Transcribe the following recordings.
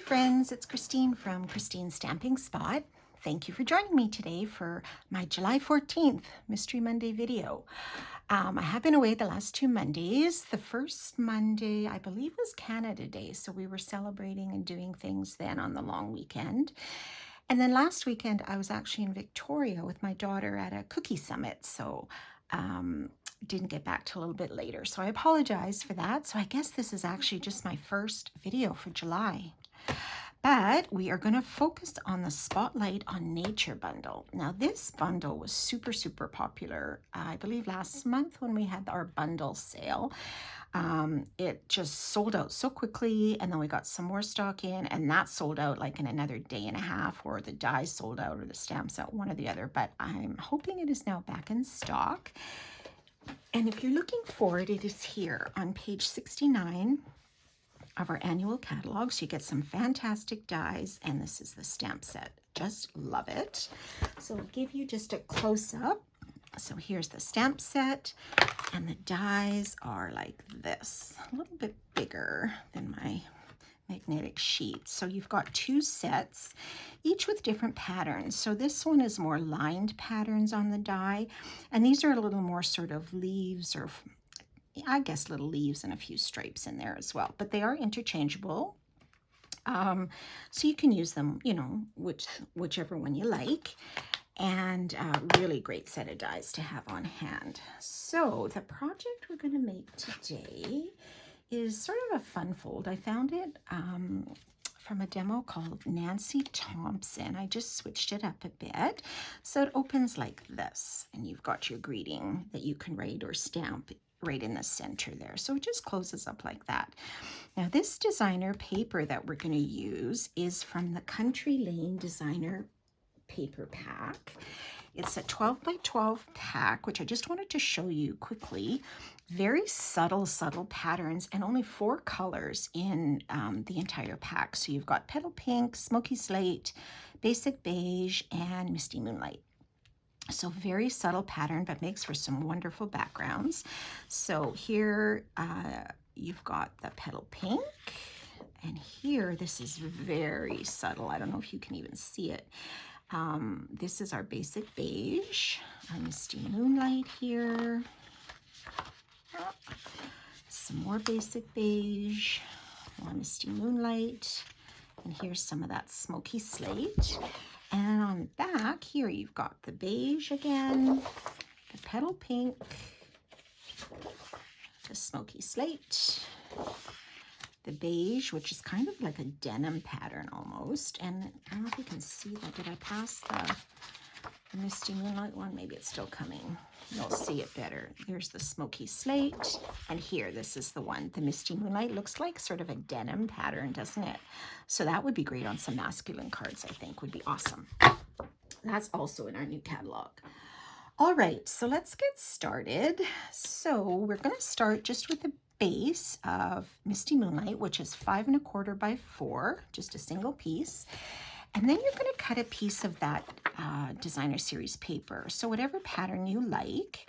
friends, it's Christine from Christine's Stamping Spot. Thank you for joining me today for my July 14th Mystery Monday video. I have been away the last 2 Mondays. The first Monday, I believe, was Canada Day, so we were celebrating and doing things then on the long weekend. And then last weekend, I was actually in Victoria with my daughter at a cookie summit, so didn't get back till a little bit later. So I apologize for that. So I guess this is actually just my first video for July. But we are going to focus on the Spotlight on Nature bundle. Now this bundle was super popular, I believe last month when we had our bundle sale. It just sold out so quickly, and then we got some more stock in, and that sold out like in another day and a half, or the dies sold out or the stamps out, one or the other. But I'm hoping it is now back in stock. And if you're looking for it, it is here on page 69 of our annual catalog. So you get some fantastic dies, and this is the stamp set. Just love it. So I'll give you just a close-up. So here's the stamp set, and the dies are like this, a little bit bigger than my magnetic sheet. So you've got 2 sets, each with different patterns. So this one is more lined patterns on the die, and these are a little more sort of leaves, or I guess little leaves and a few stripes in there as well, but they are interchangeable. So you can use them, you know, whichever one you like. And really great set of dies to have on hand. So the project we're going to make today is sort of a fun fold. I found it from a demo called Nancy Thompson. I just switched it up a bit. So it opens like this, and you've got your greeting that you can write or stamp right in the center there. So it just closes up like that. Now this designer paper that we're going to use is from the Country Lane Designer Paper Pack. It's a 12 by 12 pack, which I just wanted to show you quickly. Very subtle patterns, and only 4 colors in the entire pack. So you've got Petal Pink, Smoky Slate, Basic Beige, and Misty Moonlight. So very subtle pattern, but makes for some wonderful backgrounds. So here you've got the Petal Pink, and here this is very subtle. I don't know if you can even see it. This is our Basic Beige, our Misty Moonlight here, some more Basic Beige, more Misty Moonlight, and here's some of that Smoky Slate. And on the back here you've got the beige again, the Petal Pink, the Smoky Slate, the beige, which is kind of like a denim pattern almost. And I don't know if you can see that. Did I pass the Misty Moonlight one? Maybe it's still coming. You'll see it better. There's the Smoky Slate, and here, this is the one. The Misty Moonlight looks like sort of a denim pattern, doesn't it? So that would be great on some masculine cards, I think, would be awesome. That's also in our new catalog. All right, so let's get started. So we're going to start just with the base of Misty Moonlight, which is 5 1/4 by 4, just a single piece. And then you're going to cut a piece of that designer series paper. So whatever pattern you like,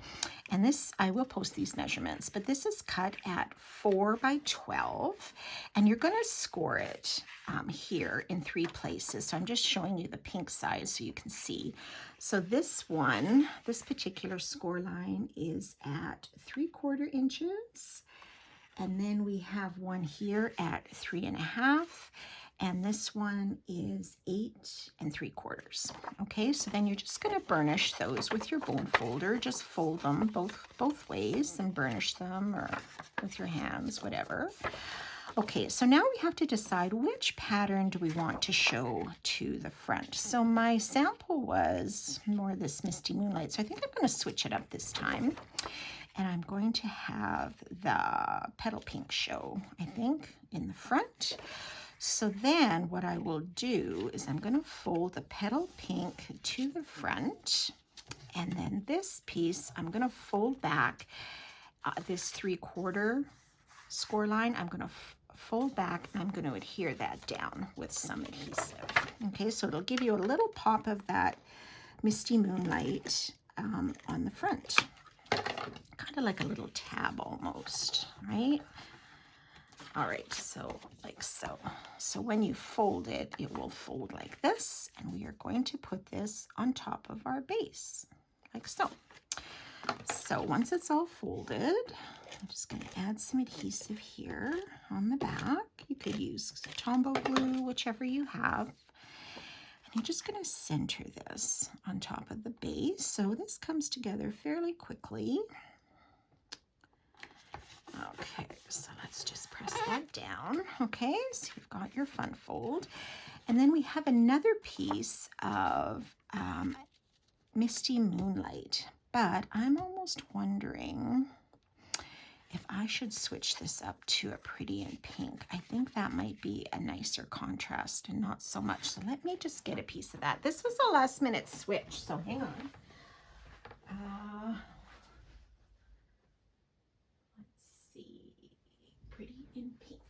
and this, I will post these measurements, but this is cut at 4 by 12, and you're going to score it here in 3 places. So I'm just showing you the pink size so you can see. So this one, this particular score line is at 3/4 inches. And then we have one here at 3 1/2. And this one is 8 3/4. Okay, so then you're just going to burnish those with your bone folder. Just fold them both ways and burnish them, or with your hands, whatever. Okay, so now we have to decide which pattern do we want to show to the front. So my sample was more this Misty Moonlight, so I think I'm going to switch it up this time. And I'm going to have the Petal Pink show, I think, in the front. So then what I will do is I'm going to fold the Petal Pink to the front, and then this piece I'm going to fold back this 3/4 score line. I'm going to fold back, and I'm going to adhere that down with some adhesive. Okay, so it'll give you a little pop of that Misty Moonlight on the front, kind of like a little tab almost, right? All right, so like so. So when you fold it, it will fold like this, and we are going to put this on top of our base, like so. So once it's all folded, I'm just going to add some adhesive here on the back. You could use Tombow glue, whichever you have. And you're just going to center this on top of the base. So this comes together fairly quickly. Okay, so let's just press that down. Okay, so you've got your fun fold. And then we have another piece of Misty Moonlight. But I'm almost wondering if I should switch this up to a Pretty in Pink. I think that might be a nicer contrast and not so much. So let me just get a piece of that. This was a last minute switch, so hang on. Let's see, Pretty in Pink.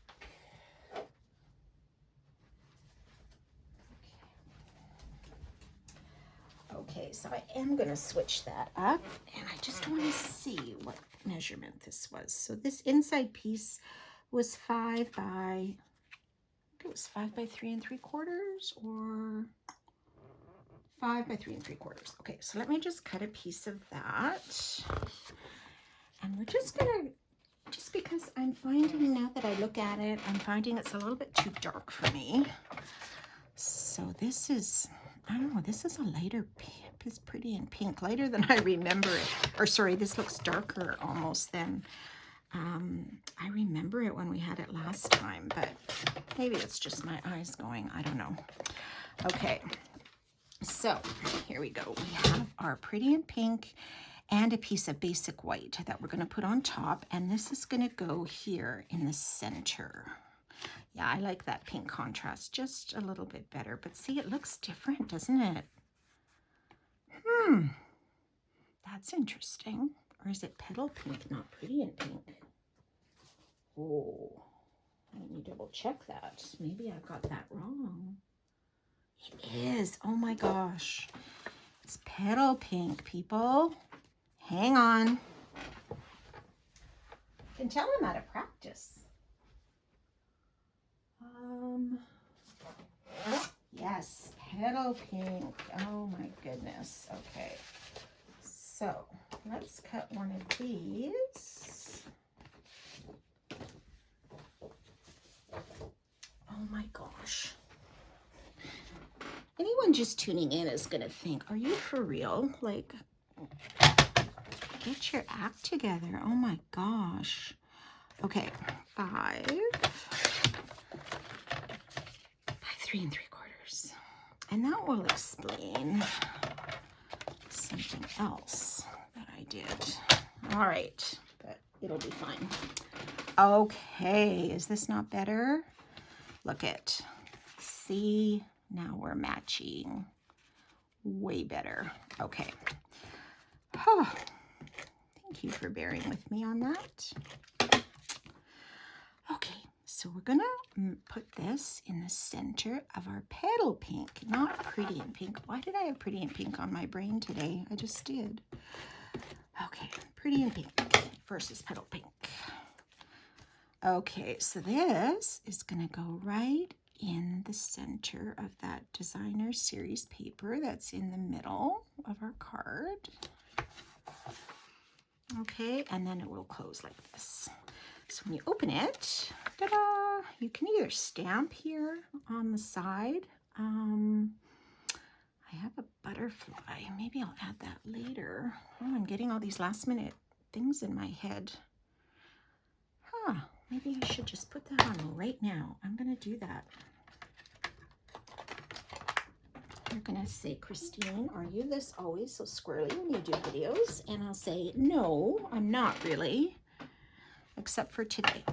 Okay, so I am going to switch that up, and I just want to see what measurement this was. So this inside piece was 5 by, I think it was 5 by 3 3/4 or 5 by 3 3/4. Okay, so let me just cut a piece of that, and we're just going to, just because I'm finding now that I look at it, I'm finding it's a little bit too dark for me. So this is, I don't know, this is a lighter pink. It's Pretty in Pink, lighter than I remember it. Or sorry, this looks darker almost than I remember it when we had it last time, but maybe it's just my eyes going, I don't know. Okay, so here we go. We have our Pretty in Pink and a piece of basic white that we're going to put on top, and this is going to go here in the center. Yeah, I like that pink contrast just a little bit better, but see, it looks different, doesn't it? That's interesting. Or is it Petal Pink, not Pretty in Pink? Oh, let me double check that. Maybe I got that wrong. It is. Oh my gosh. It's Petal Pink, people. Hang on. You can tell I'm out of practice. Yes, Petal Pink. Oh my goodness. Okay. So let's cut one of these. Oh my gosh. Anyone just tuning in is going to think, are you for real? Like, get your act together. Oh my gosh. Okay, 5 by 3 3/4. And that will explain something else that I did. All right, but it'll be fine. Okay, is this not better? Look it. See, now we're matching. Way better. Okay. Oh, thank you for bearing with me on that. Okay, so we're gonna put this in the center of our Petal Pink, not Pretty in Pink. Why did I have Pretty in Pink on my brain today? I just did. Okay, Pretty in Pink versus Petal Pink. Okay, so this is gonna go right in the center of that designer series paper that's in the middle of our card. Okay, and then it will close like this. So when you open it, ta-da, you can either stamp here on the side. I have a butterfly. Maybe I'll add that later. Oh, I'm getting all these last minute things in my head. Huh, maybe I should just put that on right now. I'm gonna do that. You're gonna say, Christine, are you this always so squirrely when you do videos? And I'll say, no, I'm not really, except for today.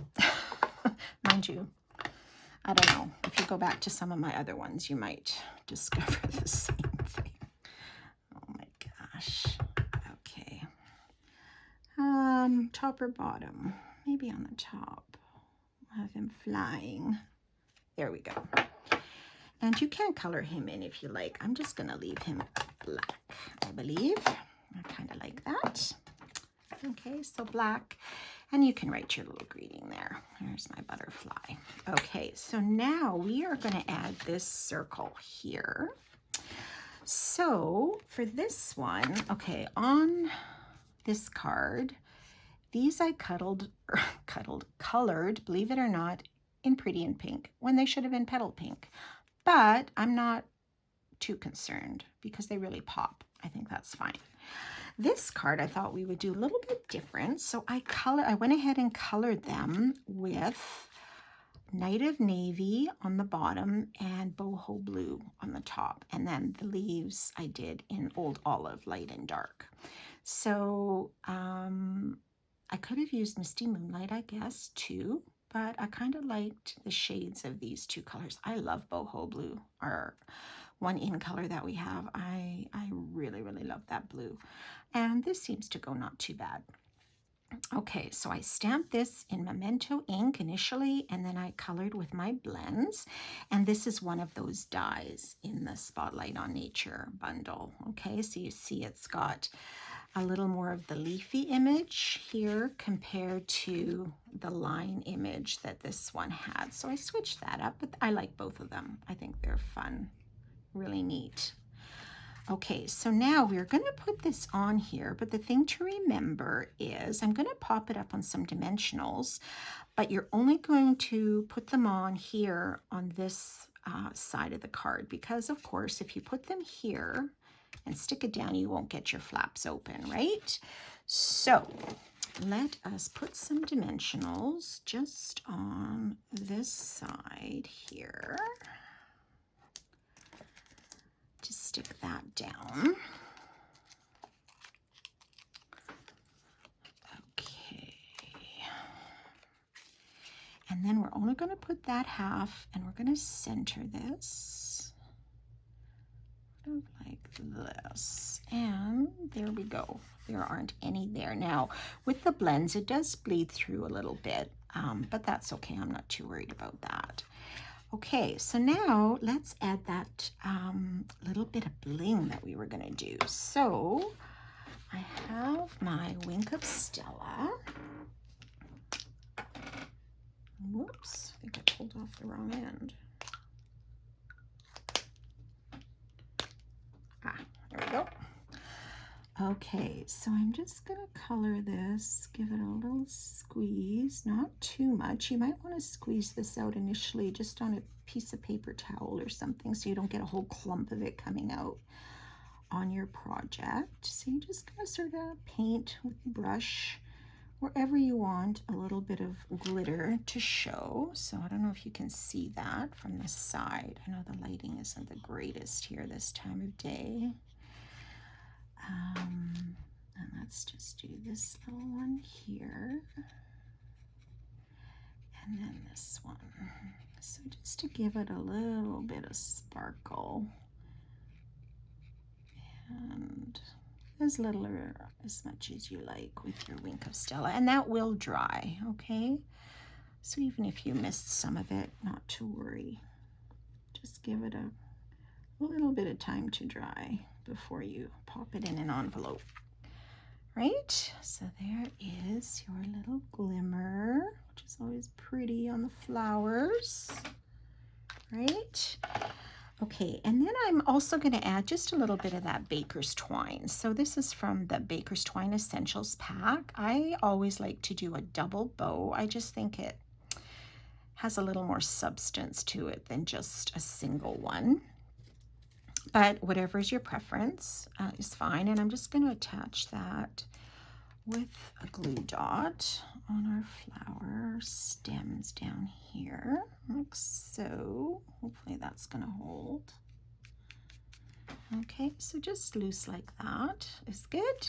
Mind you, I don't know. If you go back to some of my other ones, you might discover the same thing. Oh my gosh. Okay. Top or bottom? Maybe on the top. I'll have him flying. There we go. And you can color him in if you like. I'm just going to leave him black, I believe. I kind of like that. Okay, so black, and you can write your little greeting there. There's my butterfly. Okay, so now we are going to add this circle here. So for this one, okay, on this card, these I colored, believe it or not, in Pretty in Pink when they should have been Petal Pink. But I'm not too concerned because they really pop. I think that's fine. This card I thought we would do a little bit different. So I went ahead and colored them with Night of Navy on the bottom and Boho Blue on the top. And then the leaves I did in Old Olive, light and dark. So I could have used Misty Moonlight, I guess, too, but I kind of liked the shades of these two colors. I love Boho Blue, our one in color that we have. I really, really love that blue. And this seems to go not too bad. Okay, so I stamped this in Memento ink initially, and then I colored with my blends. And this is one of those dies in the Spotlight on Nature bundle. Okay, so you see it's got a little more of the leafy image here compared to the line image that this one had. So I switched that up, but I like both of them. I think they're fun, really neat. Okay, so now we're going to put this on here, but the thing to remember is I'm going to pop it up on some dimensionals, but you're only going to put them on here on this side of the card, because of course if you put them here and stick it down, you won't get your flaps open, right? So let us put some dimensionals just on this side here. Just stick that down. Okay. And then we're only going to put that half, and we're going to center this like this. And there we go. There aren't any there. Now, with the blends, it does bleed through a little bit, but that's okay. I'm not too worried about that. Okay, so now let's add that little bit of bling that we were going to do. So I have my Wink of Stella. Whoops, I think I pulled off the wrong end. There we go. Okay, so I'm just going to color this, give it a little squeeze, not too much. You might want to squeeze this out initially just on a piece of paper towel or something so you don't get a whole clump of it coming out on your project. So you're just going to sort of paint with the brush wherever you want a little bit of glitter to show. So I don't know if you can see that from the side. I know the lighting isn't the greatest here this time of day. And let's just do this little one here. And then this one. So just to give it a little bit of sparkle. And as little or as much as you like with your Wink of Stella. And that will dry, okay? So even if you missed some of it, not to worry. Just give it a little bit of time to dry before you pop it in an envelope. Right? So there is your little glimmer, which is always pretty on the flowers. Right? Okay, and then I'm also going to add just a little bit of that Baker's Twine. So this is from the Baker's Twine Essentials pack. I always like to do a double bow. I just think it has a little more substance to it than just a single one. But whatever is your preference is fine. And I'm just going to attach that with a glue dot on our flower stems down here, like so. Hopefully that's going to hold. Okay, so just loose like that is good.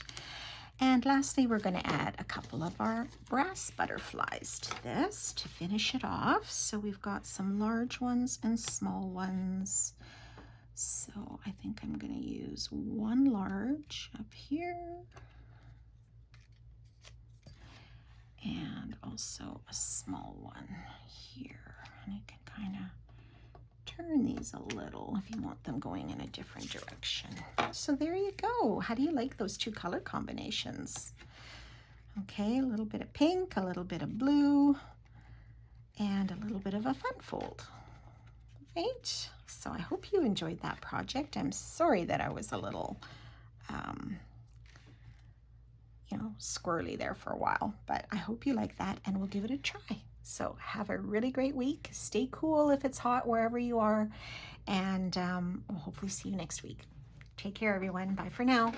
And lastly, we're going to add a couple of our brass butterflies to this to finish it off. So we've got some large ones and small ones. So I think I'm going to use one large up here and also a small one here. And I can kind of turn these a little if you want them going in a different direction. So there you go. How do you like those two color combinations? Okay, a little bit of pink, a little bit of blue, and a little bit of a fun fold. Right? So I hope you enjoyed that project. I'm sorry that I was a little, squirrely there for a while, but I hope you like that and we'll give it a try. So have a really great week. Stay cool if it's hot wherever you are, and we'll hopefully see you next week. Take care, everyone. Bye for now.